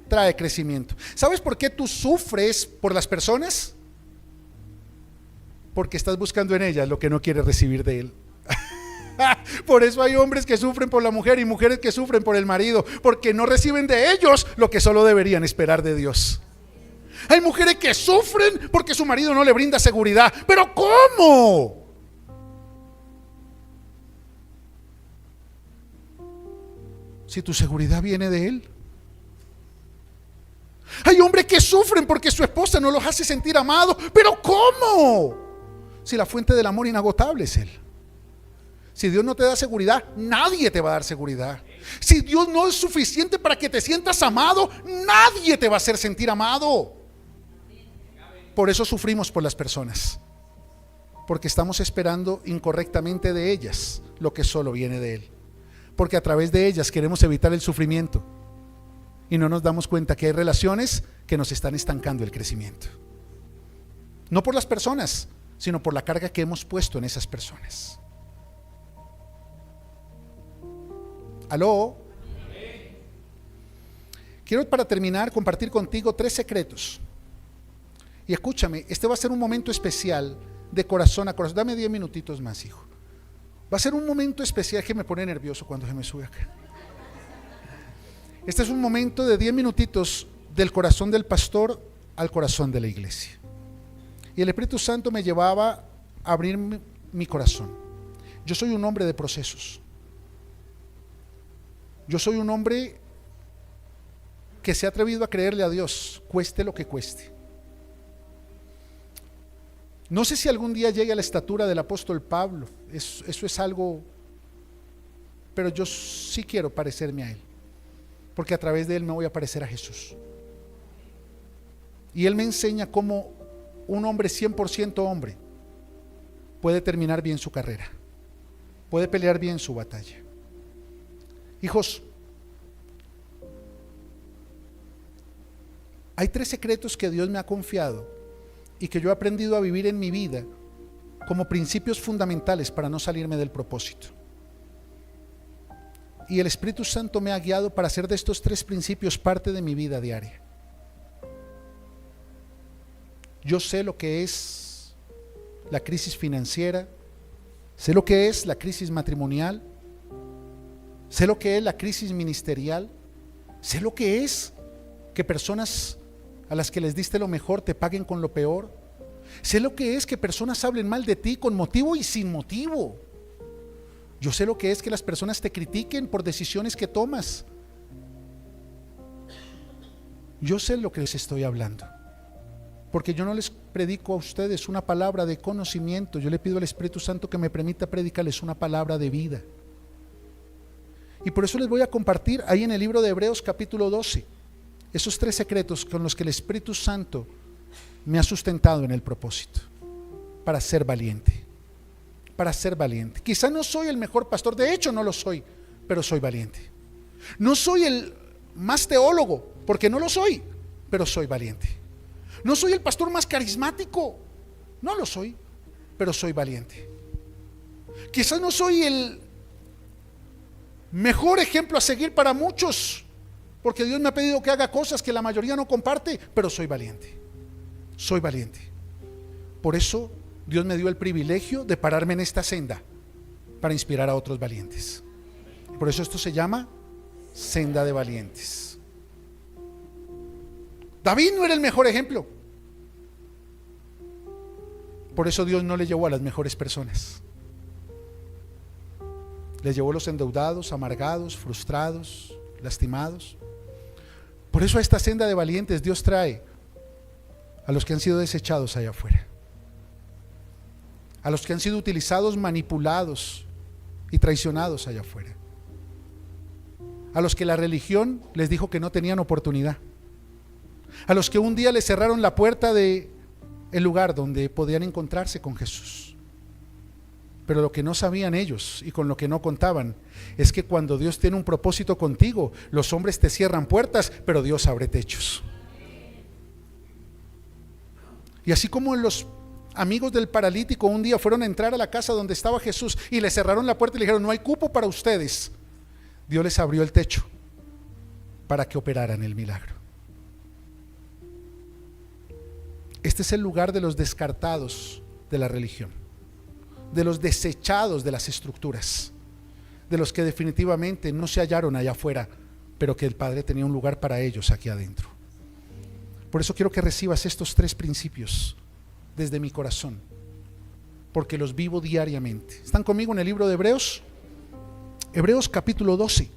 trae crecimiento. ¿Sabes por qué tú sufres por las personas? Porque estás buscando en ellas lo que no quieres recibir de él. Por eso hay hombres que sufren por la mujer y mujeres que sufren por el marido, porque no reciben de ellos lo que solo deberían esperar de Dios. Hay mujeres que sufren porque su marido no le brinda seguridad. ¿Pero cómo? Si tu seguridad viene de él. Hay hombres que sufren porque su esposa no los hace sentir amados. ¿Pero cómo? Si la fuente del amor inagotable es él. Si Dios no te da seguridad, nadie te va a dar seguridad. Si Dios no es suficiente para que te sientas amado, nadie te va a hacer sentir amado. Por eso sufrimos por las personas, porque estamos esperando incorrectamente de ellas lo que solo viene de él. Porque a través de ellas queremos evitar el sufrimiento y no nos damos cuenta que hay relaciones que nos están estancando el crecimiento. No por las personas, sino por la carga que hemos puesto en esas personas. ¿Aló? Quiero, para terminar, compartir contigo 3 secretos. Y escúchame, este va a ser un momento especial de corazón a corazón. Dame 10 minutitos más, hijo. Va a ser un momento especial que me pone nervioso cuando se me sube acá. Este es un momento de 10 minutitos del corazón del pastor al corazón de la iglesia. Y el Espíritu Santo me llevaba a abrir mi corazón. Yo soy un hombre de procesos. Yo soy un hombre que se ha atrevido a creerle a Dios, cueste lo que cueste. No sé si algún día llegue a la estatura del apóstol Pablo, eso es algo, pero yo sí quiero parecerme a él, porque a través de él me voy a parecer a Jesús. Y él me enseña cómo un hombre 100% hombre puede terminar bien su carrera, puede pelear bien su batalla. Hijos, hay 3 secretos que Dios me ha confiado y que yo he aprendido a vivir en mi vida como principios fundamentales para no salirme del propósito. Y el Espíritu Santo me ha guiado para hacer de estos 3 principios parte de mi vida diaria. Yo sé lo que es la crisis financiera, sé lo que es la crisis matrimonial, sé lo que es la crisis ministerial, sé lo que es que personas a las que les diste lo mejor te paguen con lo peor. Sé lo que es que personas hablen mal de ti con motivo y sin motivo. Yo sé lo que es que las personas te critiquen por decisiones que tomas. Yo sé lo que les estoy hablando, porque yo no les predico a ustedes una palabra de conocimiento. Yo le pido al Espíritu Santo que me permita predicarles una palabra de vida. Y por eso les voy a compartir ahí en el libro de Hebreos capítulo 12 esos 3 secretos con los que el Espíritu Santo me ha sustentado en el propósito para ser valiente. Para ser valiente. Quizá no soy el mejor pastor, de hecho no lo soy, pero soy valiente. No soy el más teólogo, porque no lo soy, pero soy valiente. No soy el pastor más carismático, no lo soy, pero soy valiente. Quizá no soy el mejor ejemplo a seguir para muchos, porque Dios me ha pedido que haga cosas que la mayoría no comparte, pero soy valiente. Soy valiente. Por eso Dios me dio el privilegio de pararme en esta senda para inspirar a otros valientes. Por eso esto se llama senda de valientes. David no era el mejor ejemplo. Por eso Dios no le llevó a las mejores personas. Le llevó a los endeudados, amargados, frustrados, lastimados. Por eso a esta senda de valientes Dios trae a los que han sido desechados allá afuera, a los que han sido utilizados, manipulados y traicionados allá afuera, a los que la religión les dijo que no tenían oportunidad, a los que un día les cerraron la puerta de el lugar donde podían encontrarse con Jesús. Pero lo que no sabían ellos y con lo que no contaban es que cuando Dios tiene un propósito contigo, los hombres te cierran puertas, pero Dios abre techos. Y así como los amigos del paralítico un día fueron a entrar a la casa donde estaba Jesús y le cerraron la puerta y le dijeron: no hay cupo para ustedes, Dios les abrió el techo para que operaran el milagro. Este es el lugar de los descartados de la religión, de los desechados de las estructuras, de los que definitivamente no se hallaron allá afuera, pero que el Padre tenía un lugar para ellos aquí adentro. Por eso quiero que recibas estos 3 principios desde mi corazón, porque los vivo diariamente. ¿Están conmigo en el libro de Hebreos? Hebreos capítulo 12.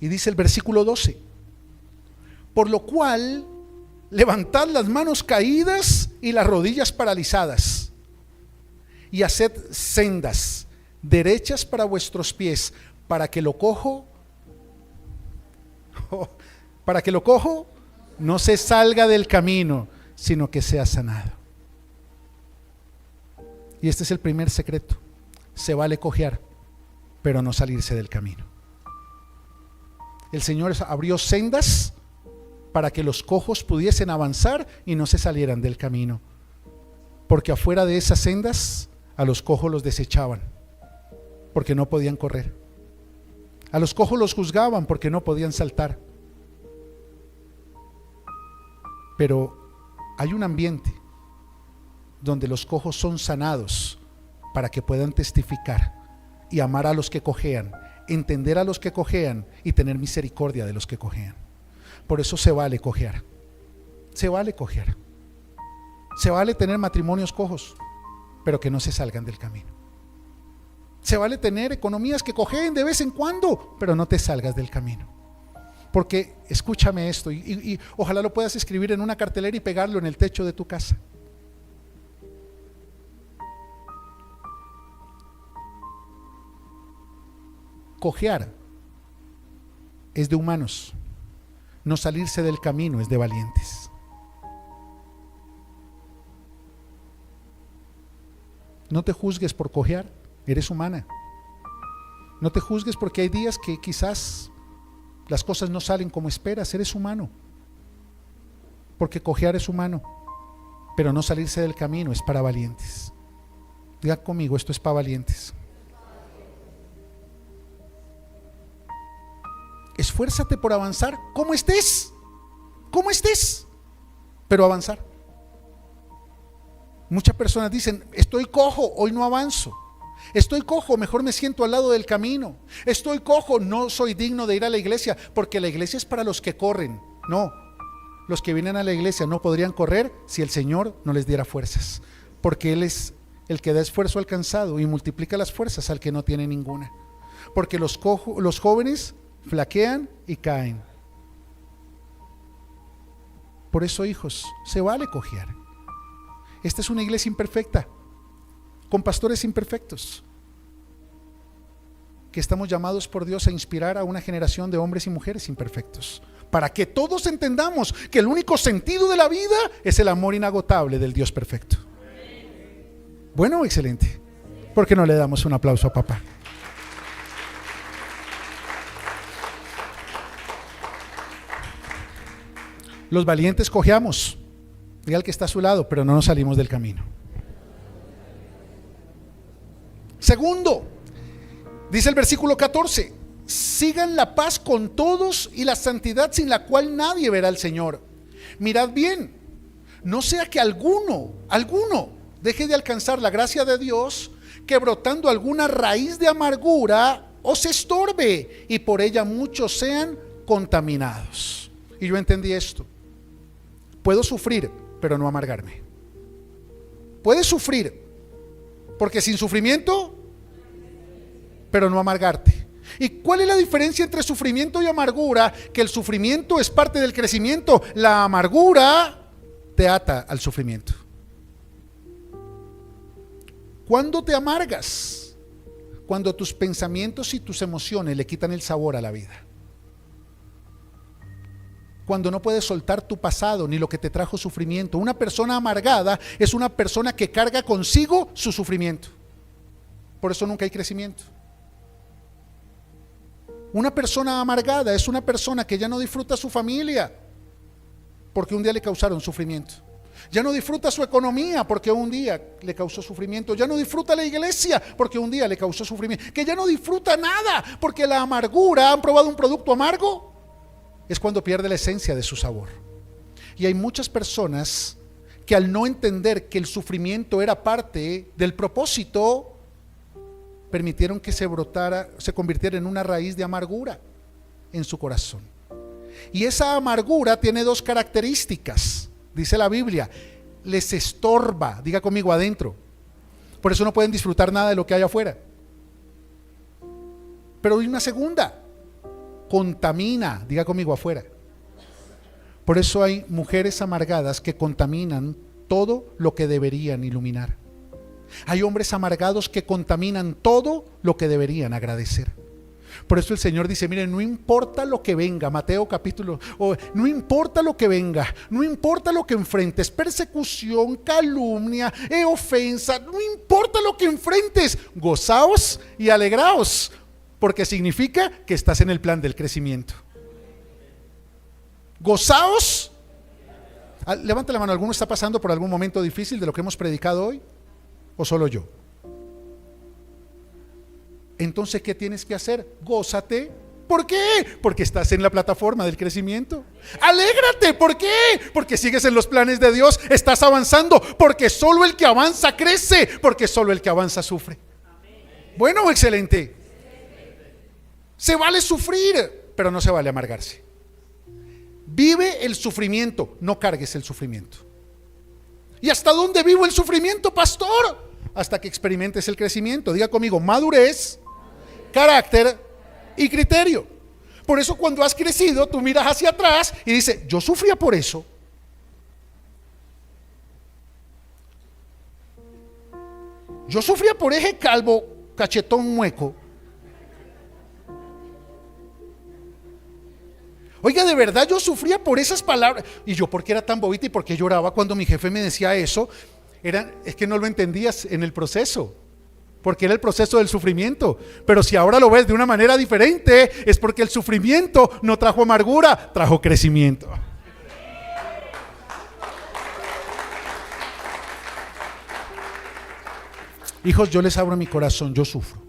Y dice el versículo 12: por lo cual levantad las manos caídas y las rodillas paralizadas, y haced sendas derechas para vuestros pies, para que lo cojo no se salga del camino, sino que sea sanado. Y este es el primer secreto: se vale cojear, pero no salirse del camino. El Señor abrió sendas para que los cojos pudiesen avanzar y no se salieran del camino, porque afuera de esas sendas a los cojos los desechaban porque no podían correr, a los cojos los juzgaban porque no podían saltar. Pero hay un ambiente donde los cojos son sanados para que puedan testificar y amar a los que cojean, entender a los que cojean y tener misericordia de los que cojean. Por eso se vale cojear, se vale cojear, se vale tener matrimonios cojos, pero que no se salgan del camino. Se vale tener economías que cojeen de vez en cuando, pero no te salgas del camino. Porque escúchame esto, y ojalá lo puedas escribir en una cartelera y pegarlo en el techo de tu casa. Cojear es de humanos, no salirse del camino es de valientes. No te juzgues por cojear, eres humana. No te juzgues porque hay días que quizás las cosas no salen como esperas, eres humano. Porque cojear es humano, pero no salirse del camino es para valientes. Diga conmigo, esto es para valientes. Esfuérzate por avanzar, como estés, pero avanzar. Muchas personas dicen: estoy cojo, hoy no avanzo. Estoy cojo, mejor me siento al lado del camino. Estoy cojo, no soy digno de ir a la iglesia, porque la iglesia es para los que corren. No, los que vienen a la iglesia no podrían correr si el Señor no les diera fuerzas, porque Él es el que da esfuerzo al cansado y multiplica las fuerzas al que no tiene ninguna. Porque los jóvenes flaquean y caen. Por eso, hijos, se vale cojear. Esta es una iglesia imperfecta, con pastores imperfectos, que estamos llamados por Dios a inspirar a una generación de hombres y mujeres imperfectos, para que todos entendamos que el único sentido de la vida es el amor inagotable del Dios perfecto. Bueno, excelente. ¿Por qué no le damos un aplauso a papá? Los valientes cojeamos. Diga al que está a su lado, pero no nos salimos del camino. Segundo, dice el versículo 14: sigan la paz con todos y la santidad, sin la cual nadie verá al Señor. Mirad bien, no sea que alguno deje de alcanzar la gracia de Dios, que brotando alguna raíz de amargura os estorbe y por ella muchos sean contaminados. Y yo entendí esto. Puedo sufrir, pero no amargarme. Puedes sufrir, porque sin sufrimiento, pero no amargarte. ¿Y cuál es la diferencia entre sufrimiento y amargura? Que el sufrimiento es parte del crecimiento, la amargura te ata al sufrimiento. ¿Cuándo te amargas? Cuando tus pensamientos y tus emociones le quitan el sabor a la vida. Cuando no puedes soltar tu pasado ni lo que te trajo sufrimiento. Una persona amargada es una persona que carga consigo su sufrimiento. Por eso nunca hay crecimiento. Una persona amargada es una persona que ya no disfruta su familia porque un día le causaron sufrimiento. Ya no disfruta su economía porque un día le causó sufrimiento. Ya no disfruta la iglesia porque un día le causó sufrimiento. Que ya no disfruta nada porque la amargura, ¿han probado un producto amargo? Es cuando pierde la esencia de su sabor. Y hay muchas personas que al no entender que el sufrimiento era parte del propósito, permitieron que se convirtiera en una raíz de amargura en su corazón. Y esa amargura tiene dos características, dice la Biblia: les estorba, diga conmigo, adentro. Por eso no pueden disfrutar nada de lo que hay afuera. Pero hay una segunda: contamina, diga conmigo, afuera. Por eso hay mujeres amargadas que contaminan todo lo que deberían iluminar. Hay hombres amargados que contaminan todo lo que deberían agradecer. Por eso el Señor dice: miren, no importa lo que venga, Mateo capítulo, no importa lo que venga, no importa lo que enfrentes, persecución, calumnia, ofensa, no importa lo que enfrentes, gozaos y alegraos, porque significa que estás en el plan del crecimiento. Gozaos. Levanta la mano, ¿alguno está pasando por algún momento difícil de lo que hemos predicado hoy? ¿O solo yo? Entonces, ¿qué tienes que hacer? Gózate. ¿Por qué? Porque estás en la plataforma del crecimiento. Alégrate. ¿Por qué? Porque sigues en los planes de Dios, estás avanzando, porque solo el que avanza crece, porque solo el que avanza sufre. Bueno, excelente. Se vale sufrir, pero no se vale amargarse. Vive el sufrimiento, no cargues el sufrimiento. ¿Y hasta dónde vivo el sufrimiento, pastor? Hasta que experimentes el crecimiento. Diga conmigo: madurez, carácter y criterio. Por eso cuando has crecido, tú miras hacia atrás y dices: yo sufría por eso. Yo sufría por ese calvo, cachetón, mueco. Oiga, de verdad yo sufría por esas palabras. Y yo, ¿por qué era tan bobita y por qué lloraba cuando mi jefe me decía eso? Es que no lo entendías en el proceso, porque era el proceso del sufrimiento. Pero si ahora lo ves de una manera diferente, es porque el sufrimiento no trajo amargura, trajo crecimiento. Hijos, yo les abro mi corazón, yo sufro,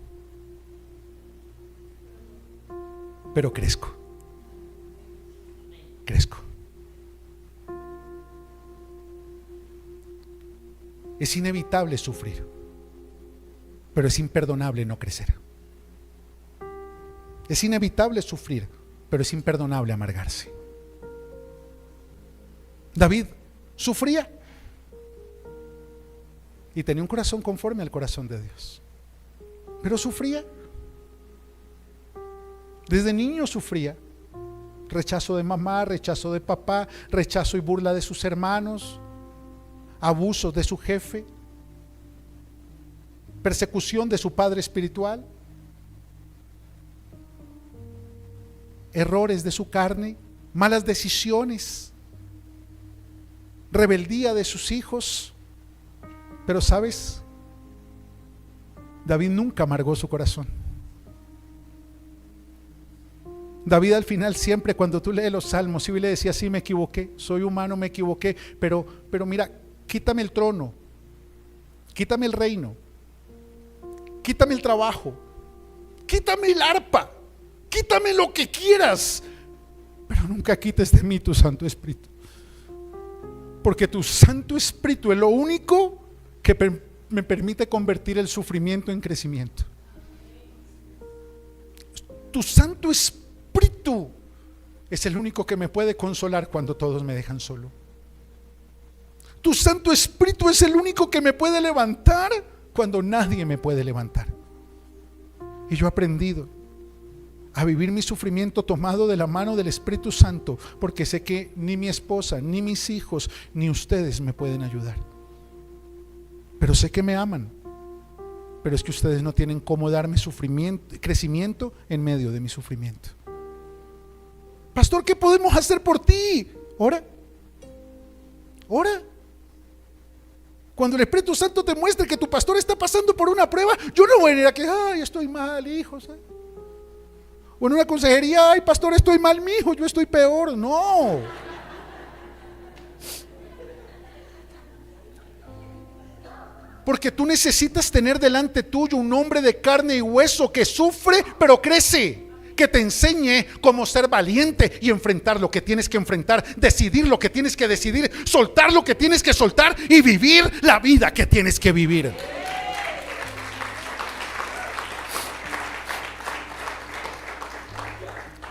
pero crezco. Es inevitable sufrir, pero es imperdonable no crecer. Es inevitable sufrir, pero es imperdonable amargarse. David sufría y tenía un corazón conforme al corazón de Dios, pero sufría. Desde niño sufría. Rechazo de mamá, rechazo de papá, rechazo y burla de sus hermanos, abusos de su jefe, persecución de su padre espiritual, errores de su carne, malas decisiones, rebeldía de sus hijos. Pero ¿sabes? David nunca amargó su corazón. David al final siempre, cuando tú lees los salmos, sí le decía: sí, me equivoqué, soy humano, me equivoqué, pero mira, quítame el trono, quítame el reino, quítame el trabajo, quítame el arpa, quítame lo que quieras, pero nunca quites de mí tu Santo Espíritu, porque tu Santo Espíritu es lo único me permite convertir el sufrimiento en crecimiento. Tu Santo Espíritu es el único que me puede consolar cuando todos me dejan solo. Tu Santo Espíritu es el único que me puede levantar cuando nadie me puede levantar. Y yo he aprendido a vivir mi sufrimiento tomado de la mano del Espíritu Santo, porque sé que ni mi esposa, ni mis hijos, ni ustedes me pueden ayudar. Pero sé que me aman. Pero es que ustedes no tienen cómo darme crecimiento en medio de mi sufrimiento. Pastor, ¿qué podemos hacer por ti? Ora. Ora. Cuando el Espíritu Santo te muestre que tu pastor está pasando por una prueba, yo no voy a ir a que, ay, estoy mal, hijos. O en una consejería, ay, pastor, estoy mal, mi hijo, yo estoy peor. No. Porque tú necesitas tener delante tuyo un hombre de carne y hueso que sufre pero crece, que te enseñe cómo ser valiente y enfrentar lo que tienes que enfrentar, decidir lo que tienes que decidir, soltar lo que tienes que soltar y vivir la vida que tienes que vivir.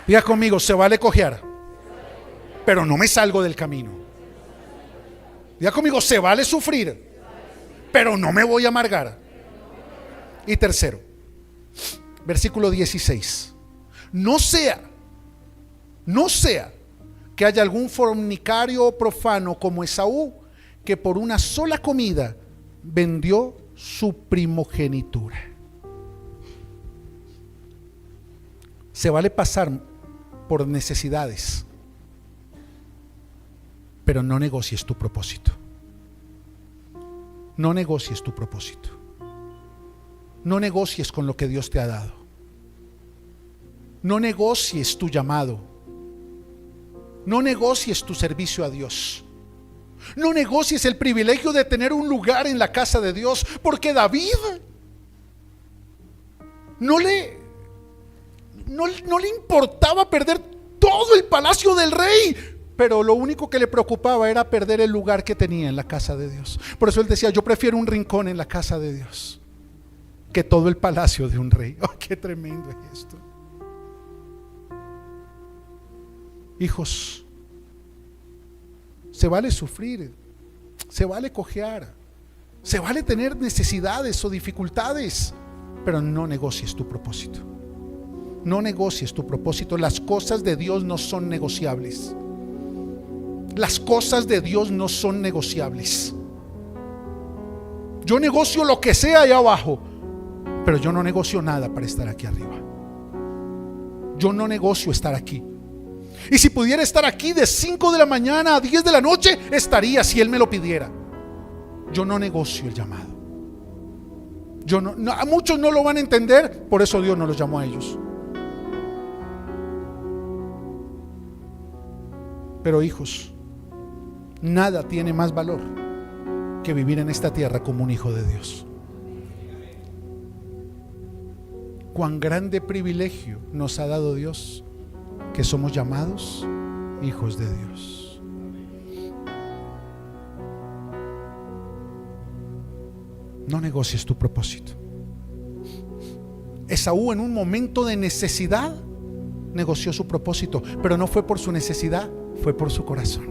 Diga conmigo, se vale cojear, pero no me salgo del camino. Diga conmigo, se vale sufrir, pero no me voy a amargar. Y tercero, versículo 16. No sea que haya algún fornicario o profano como Esaú, que por una sola comida vendió su primogenitura. Se vale pasar por necesidades, pero no negocies tu propósito. No negocies tu propósito. No negocies con lo que Dios te ha dado. No negocies tu llamado. No negocies tu servicio a Dios. No negocies el privilegio de tener un lugar en la casa de Dios, porque David no le importaba perder todo el palacio del rey, pero lo único que le preocupaba era perder el lugar que tenía en la casa de Dios. Por eso él decía, yo prefiero un rincón en la casa de Dios que todo el palacio de un rey. Oh, qué tremendo es esto. Hijos, se vale sufrir, se vale cojear, se vale tener necesidades o dificultades, pero no negocies tu propósito. No negocies tu propósito. Las cosas de Dios no son negociables. Las cosas de Dios no son negociables. Yo negocio lo que sea allá abajo, pero yo no negocio nada para estar aquí arriba. Yo no negocio estar aquí. Y si pudiera estar aquí de 5 de la mañana a 10 de la noche, estaría si Él me lo pidiera. Yo no negocio el llamado. A muchos no lo van a entender, por eso Dios no los llamó a ellos. Pero hijos, nada tiene más valor que vivir en esta tierra como un hijo de Dios. Cuán grande privilegio nos ha dado Dios, que somos llamados hijos de Dios. No negocies tu propósito. Esaú, en un momento de necesidad, negoció su propósito, pero no fue por su necesidad, fue por su corazón.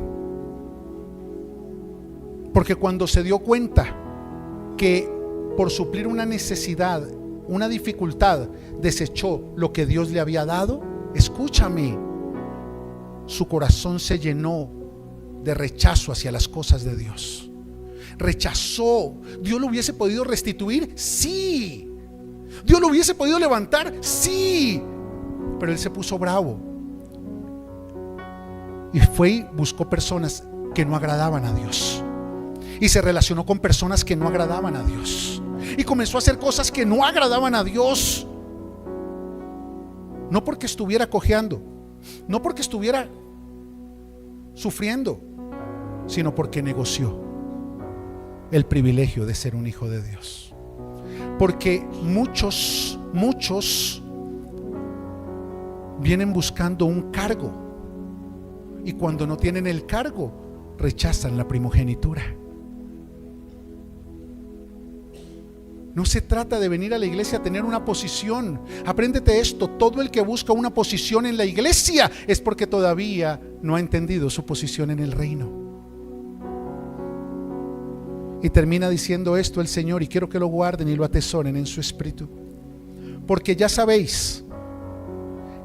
Porque cuando se dio cuenta que por suplir una necesidad, una dificultad, desechó lo que Dios le había dado, escúchame, su corazón se llenó de rechazo hacia las cosas de Dios. Rechazó. ¿Dios lo hubiese podido restituir? Sí. ¿Dios lo hubiese podido levantar? Sí. Pero él se puso bravo y fue y buscó personas que no agradaban a Dios, y se relacionó con personas que no agradaban a Dios, y comenzó a hacer cosas que no agradaban a Dios. No porque estuviera cojeando, no porque estuviera sufriendo, sino porque negoció el privilegio de ser un hijo de Dios. Porque muchos vienen buscando un cargo, y cuando no tienen el cargo, rechazan la primogenitura. No se trata de venir a la iglesia a tener una posición. Apréndete esto: todo el que busca una posición en la iglesia es porque todavía no ha entendido su posición en el reino. Y termina diciendo esto el Señor, y quiero que lo guarden y lo atesoren en su espíritu: porque ya sabéis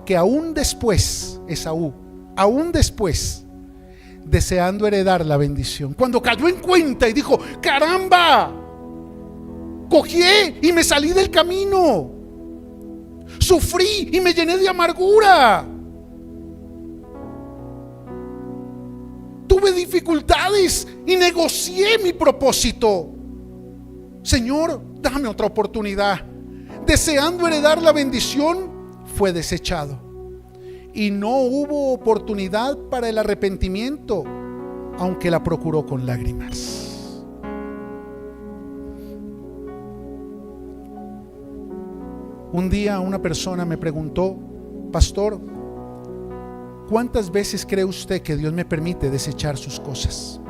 que aún después, Esaú, aún después, deseando heredar la bendición, cuando cayó en cuenta y dijo: caramba, cogí y me salí del camino, sufrí y me llené de amargura, tuve dificultades y negocié mi propósito. Señor, dame otra oportunidad. Deseando heredar la bendición, fue desechado, y no hubo oportunidad para el arrepentimiento, aunque la procuró con lágrimas. Un día una persona me preguntó: pastor, ¿cuántas veces cree usted que Dios me permite desechar sus cosas?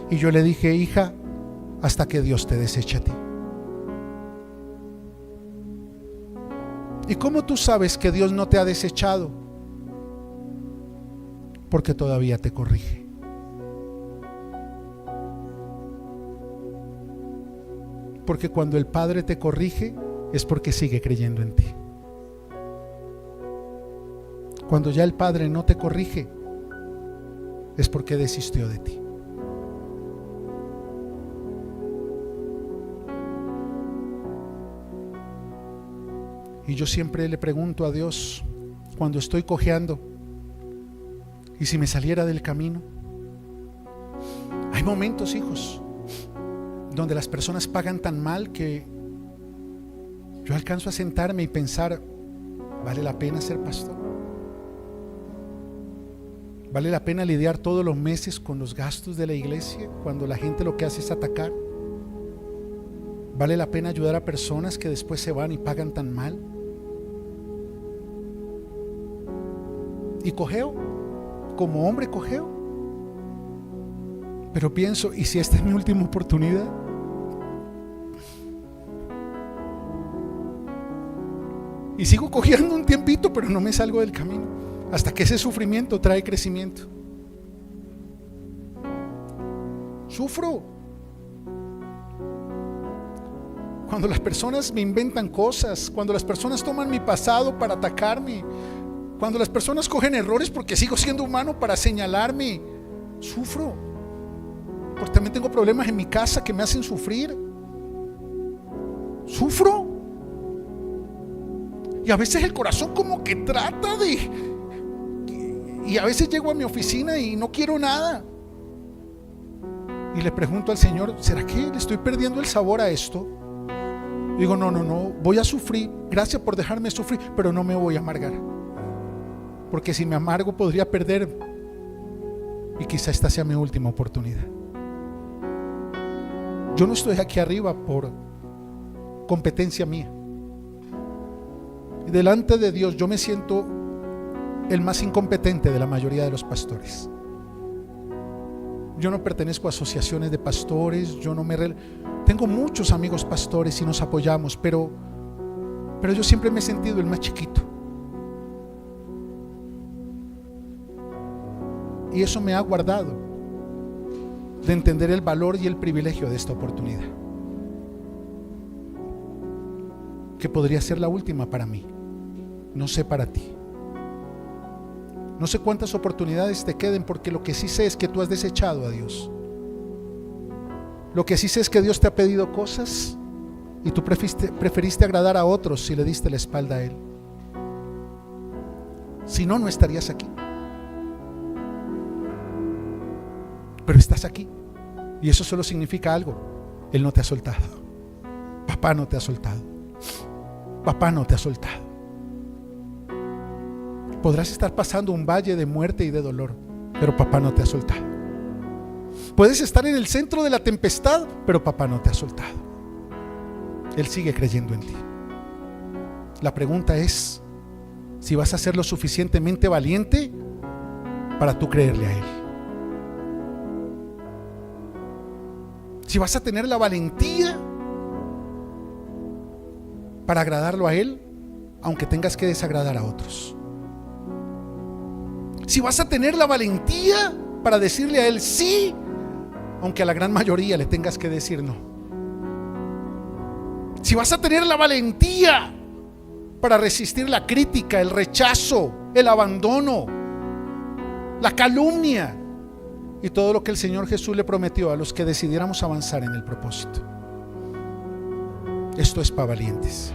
Y yo le dije: hija, hasta que Dios te deseche a ti. ¿Y cómo tú sabes que Dios no te ha desechado? Porque todavía te corrige. Porque cuando el Padre te corrige es porque sigue creyendo en ti. Cuando ya el Padre no te corrige es porque desistió de ti. Y yo siempre le pregunto a Dios, cuando estoy cojeando, ¿y si me saliera del camino? Hay momentos, hijos, donde las personas pagan tan mal que yo alcanzo a sentarme y pensar: ¿vale la pena ser pastor? ¿Vale la pena lidiar todos los meses con los gastos de la iglesia cuando la gente lo que hace es atacar? ¿Vale la pena ayudar a personas que después se van y pagan tan mal? Y cojeo, como hombre cojeo. Pero pienso: ¿y si esta es mi última oportunidad? Y sigo cojeando un tiempito, pero no me salgo del camino, hasta que ese sufrimiento trae crecimiento. Sufro cuando las personas me inventan cosas, cuando las personas toman mi pasado para atacarme, cuando las personas cogen errores porque sigo siendo humano para señalarme. Sufro, porque también tengo problemas en mi casa que me hacen sufrir. Sufro. Y a veces el corazón como que trata de... Y a veces llego a mi oficina y no quiero nada. Y le pregunto al Señor: ¿será que le estoy perdiendo el sabor a esto? Digo: no, voy a sufrir. Gracias por dejarme sufrir, pero no me voy a amargar. Porque si me amargo podría perder, y quizá esta sea mi última oportunidad. Yo no estoy aquí arriba por competencia mía. Y delante de Dios yo me siento el más incompetente de la mayoría de los pastores. Yo no pertenezco a asociaciones de pastores, tengo muchos amigos pastores y nos apoyamos, pero yo siempre me he sentido el más chiquito. Y eso me ha guardado de entender el valor y el privilegio de esta oportunidad, que podría ser la última para mí. No sé para ti. No sé cuántas oportunidades te queden, porque lo que sí sé es que tú has desechado a Dios. Lo que sí sé es que Dios te ha pedido cosas y tú preferiste agradar a otros y le diste la espalda a Él. Si no, no estarías aquí. Pero estás aquí, y eso solo significa algo: Él no te ha soltado. Papá no te ha soltado. Papá no te ha soltado. Podrás estar pasando un valle de muerte y de dolor, pero papá no te ha soltado. Puedes estar en el centro de la tempestad, pero papá no te ha soltado. Él sigue creyendo en ti. La pregunta es si vas a ser lo suficientemente valiente para tú creerle a Él. Si vas a tener la valentía para agradarlo a Él, aunque tengas que desagradar a otros. Si vas a tener la valentía para decirle a Él sí, aunque a la gran mayoría le tengas que decir no. Si vas a tener la valentía para resistir la crítica, el rechazo, el abandono, la calumnia y todo lo que el Señor Jesús le prometió a los que decidiéramos avanzar en el propósito. Esto es para valientes.